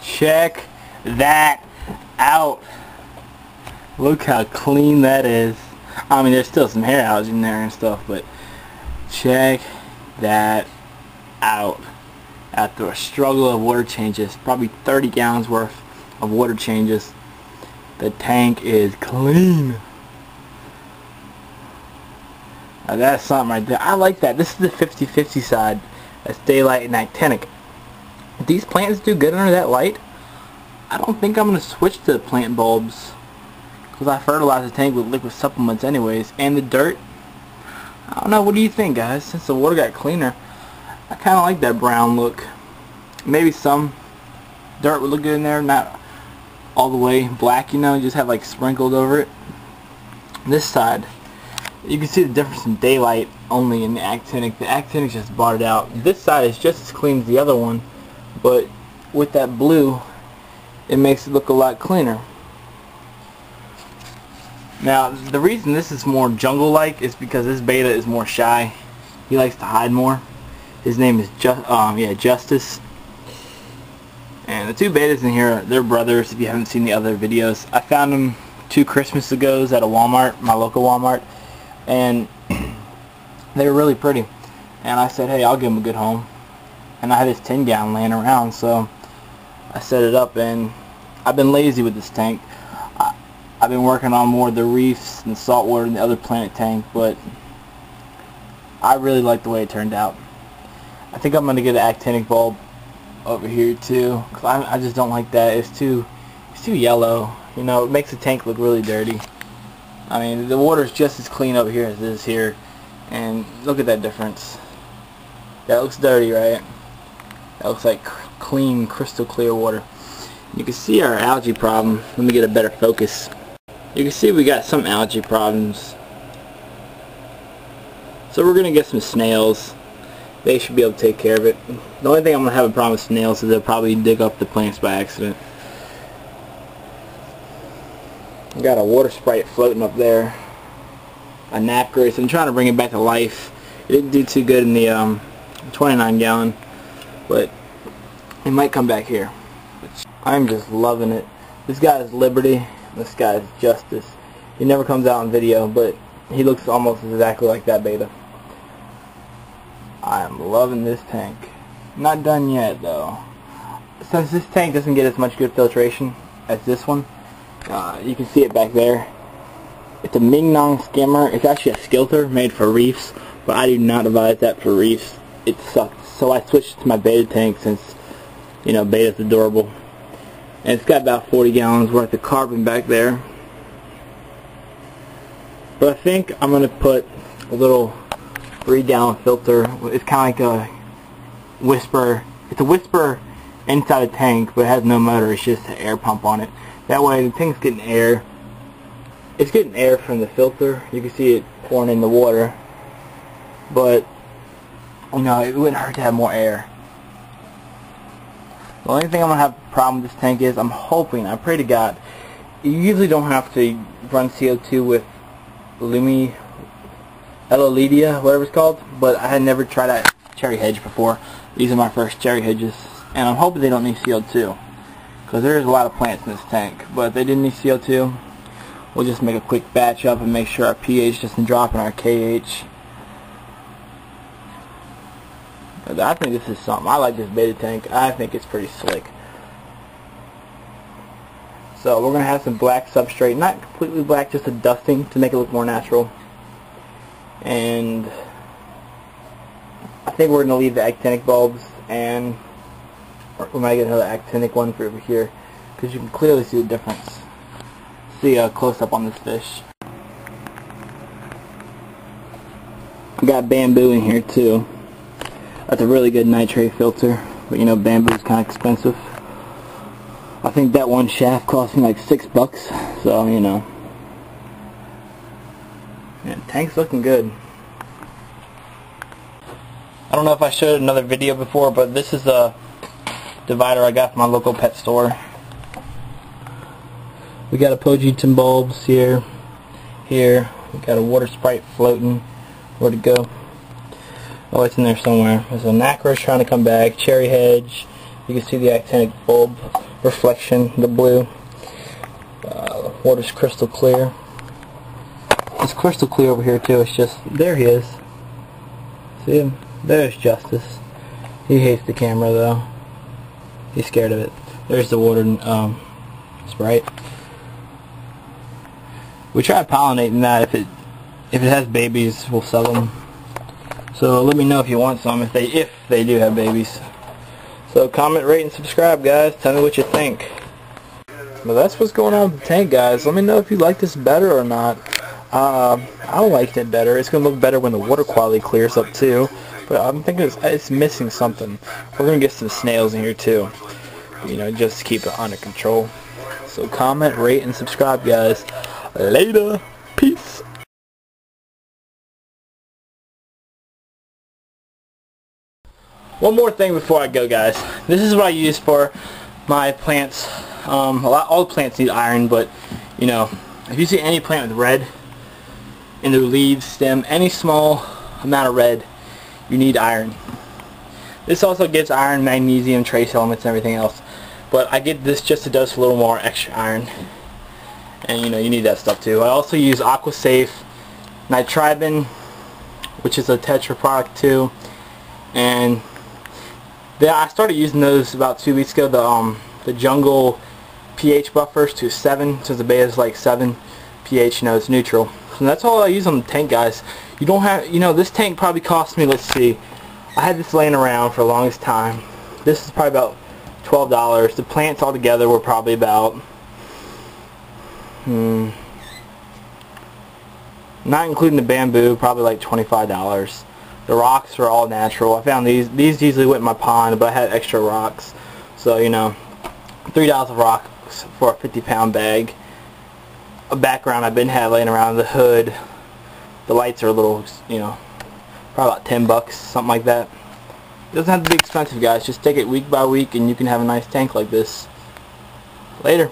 Check that out. Look how clean that is. I mean, there's still some hair algae in there and stuff, but check that out. After a struggle of water changes, probably 30 gallons worth of water changes, the tank is clean. Now that's something right there. I like that. This is the 50-50 side. That's daylight and actinic. If these plants do good under that light, I don't think I'm going to switch to plant bulbs, because I fertilize the tank with liquid supplements anyways. And the dirt, I don't know, what do you think, guys? Since the water got cleaner, I kind of like that brown look. Maybe some dirt would look good in there, not all the way black, you know, just have like sprinkled over it. This side, you can see the difference in daylight only in the actinic. The actinic just barred out. This side is just as clean as the other one, but with that blue, it makes it look a lot cleaner. Now, the reason this is more jungle-like is because this beta is more shy. He likes to hide more. His name is Justice. And the two betas in here, they're brothers. If you haven't seen the other videos, I found them 2 Christmas ago at a Walmart, my local Walmart, and they were really pretty. And I said, hey, I'll give them a good home. And I had this 10-gallon laying around, so I set it up, and I've been lazy with this tank. I've been working on more of the reefs and the saltwater in the other planet tank, but I really like the way it turned out. I think I'm going to get an actinic bulb over here too, because I just don't like that. It's too yellow. You know, it makes the tank look really dirty. I mean, the water's just as clean over here as it is here, and look at that difference. That looks dirty, right? That looks like clean, crystal clear water. You can see our algae problem. Let me get a better focus. You can see we got some algae problems. So we're going to get some snails. They should be able to take care of it. The only thing I'm going to have a problem with snails is they'll probably dig up the plants by accident. We got a water sprite floating up there. A napgrace. I'm trying to bring it back to life. It didn't do too good in the 29 gallon, but it might come back here. I'm just loving it. This guy is Liberty. This guy is Justice. He never comes out on video, but he looks almost exactly like that beta. I am loving this tank. Not done yet, though. Since this tank doesn't get as much good filtration as this one, you can see it back there. It's a Ming-Nong skimmer. It's actually a skilter made for reefs, but I do not advise that for reefs. It sucks. So I switched to my beta tank since, you know, beta's adorable. And it's got about 40 gallons worth of carbon back there. But I think I'm going to put a little 3-gallon filter. It's kind of like a whisper. It's a whisper inside a tank, but it has no motor. It's just an air pump on it. That way the tank's getting air. It's getting air from the filter. You can see it pouring in the water. But, you know, it wouldn't hurt to have more air. The only thing I'm going to have a problem with this tank is I'm hoping, I pray to God, you usually don't have to run CO2 with Elolidia, whatever it's called, but I had never tried that cherry hedge before. These are my first cherry hedges, and I'm hoping they don't need CO2, because there's a lot of plants in this tank. But if they didn't need CO2, we'll just make a quick batch up and make sure our pH doesn't drop in our KH. But I think this is something. I like this beta tank. I think it's pretty slick. So we're going to have some black substrate, not completely black, just a dusting to make it look more natural. And I think we're going to leave the actinic bulbs, and we might get another actinic one for over here, because you can clearly see the difference. See a close-up on this fish. I got bamboo in here too. That's a really good nitrate filter, but you know, bamboo is kind of expensive. I think that one shaft cost me like $6, so you know. Yeah, tank's looking good. I don't know if I showed another video before, but this is a divider I got from my local pet store. We got a Pojiton bulbs here. We got a water sprite floating. Where'd it go? Oh, it's in there somewhere. There's a Nacros trying to come back. Cherry hedge. You can see the actinic bulb. reflection, the blue. Water's crystal clear. It's crystal clear over here too. It's just, there he is. See him? There's Justice. He hates the camera though. He's scared of it. There's the water Sprite. We try pollinating that. If it has babies, we'll sell them. So let me know if you want some, if they do have babies. So comment, rate, and subscribe, guys. Tell me what you think. But that's what's going on with the tank, guys. Let me know if you like this better or not. I liked it better. It's going to look better when the water quality clears up too. But I'm thinking it's missing something. We're going to get some snails in here too. You know, just to keep it under control. So comment, rate, and subscribe, guys. Later. Peace. One more thing before I go, guys. This is what I use for my plants. All the plants need iron, but you know, if you see any plant with red in their leaves, stem, any small amount of red, you need iron. This also gets iron, magnesium, trace elements, and everything else. But I get this just to dose a little more extra iron, and you know, you need that stuff too. I also use AquaSafe nitribin, which is a Tetra product too, and I started using those about 2 weeks ago. The jungle pH buffers to 7, so the beta is like 7 pH. You know, it's neutral. So that's all I use on the tank, guys. You don't have, you know, this tank probably cost me, let's see, I had this laying around for the longest time. This is probably about $12. The plants all together were probably about not including the bamboo, probably like $25. The rocks are all natural. I found these usually went in my pond, but I had extra rocks. So, you know, $3 of rocks for a 50-pound bag. A background I've been had laying around, the hood. The lights are a little, you know, probably about $10, something like that. It doesn't have to be expensive, guys. Just take it week by week and you can have a nice tank like this. Later.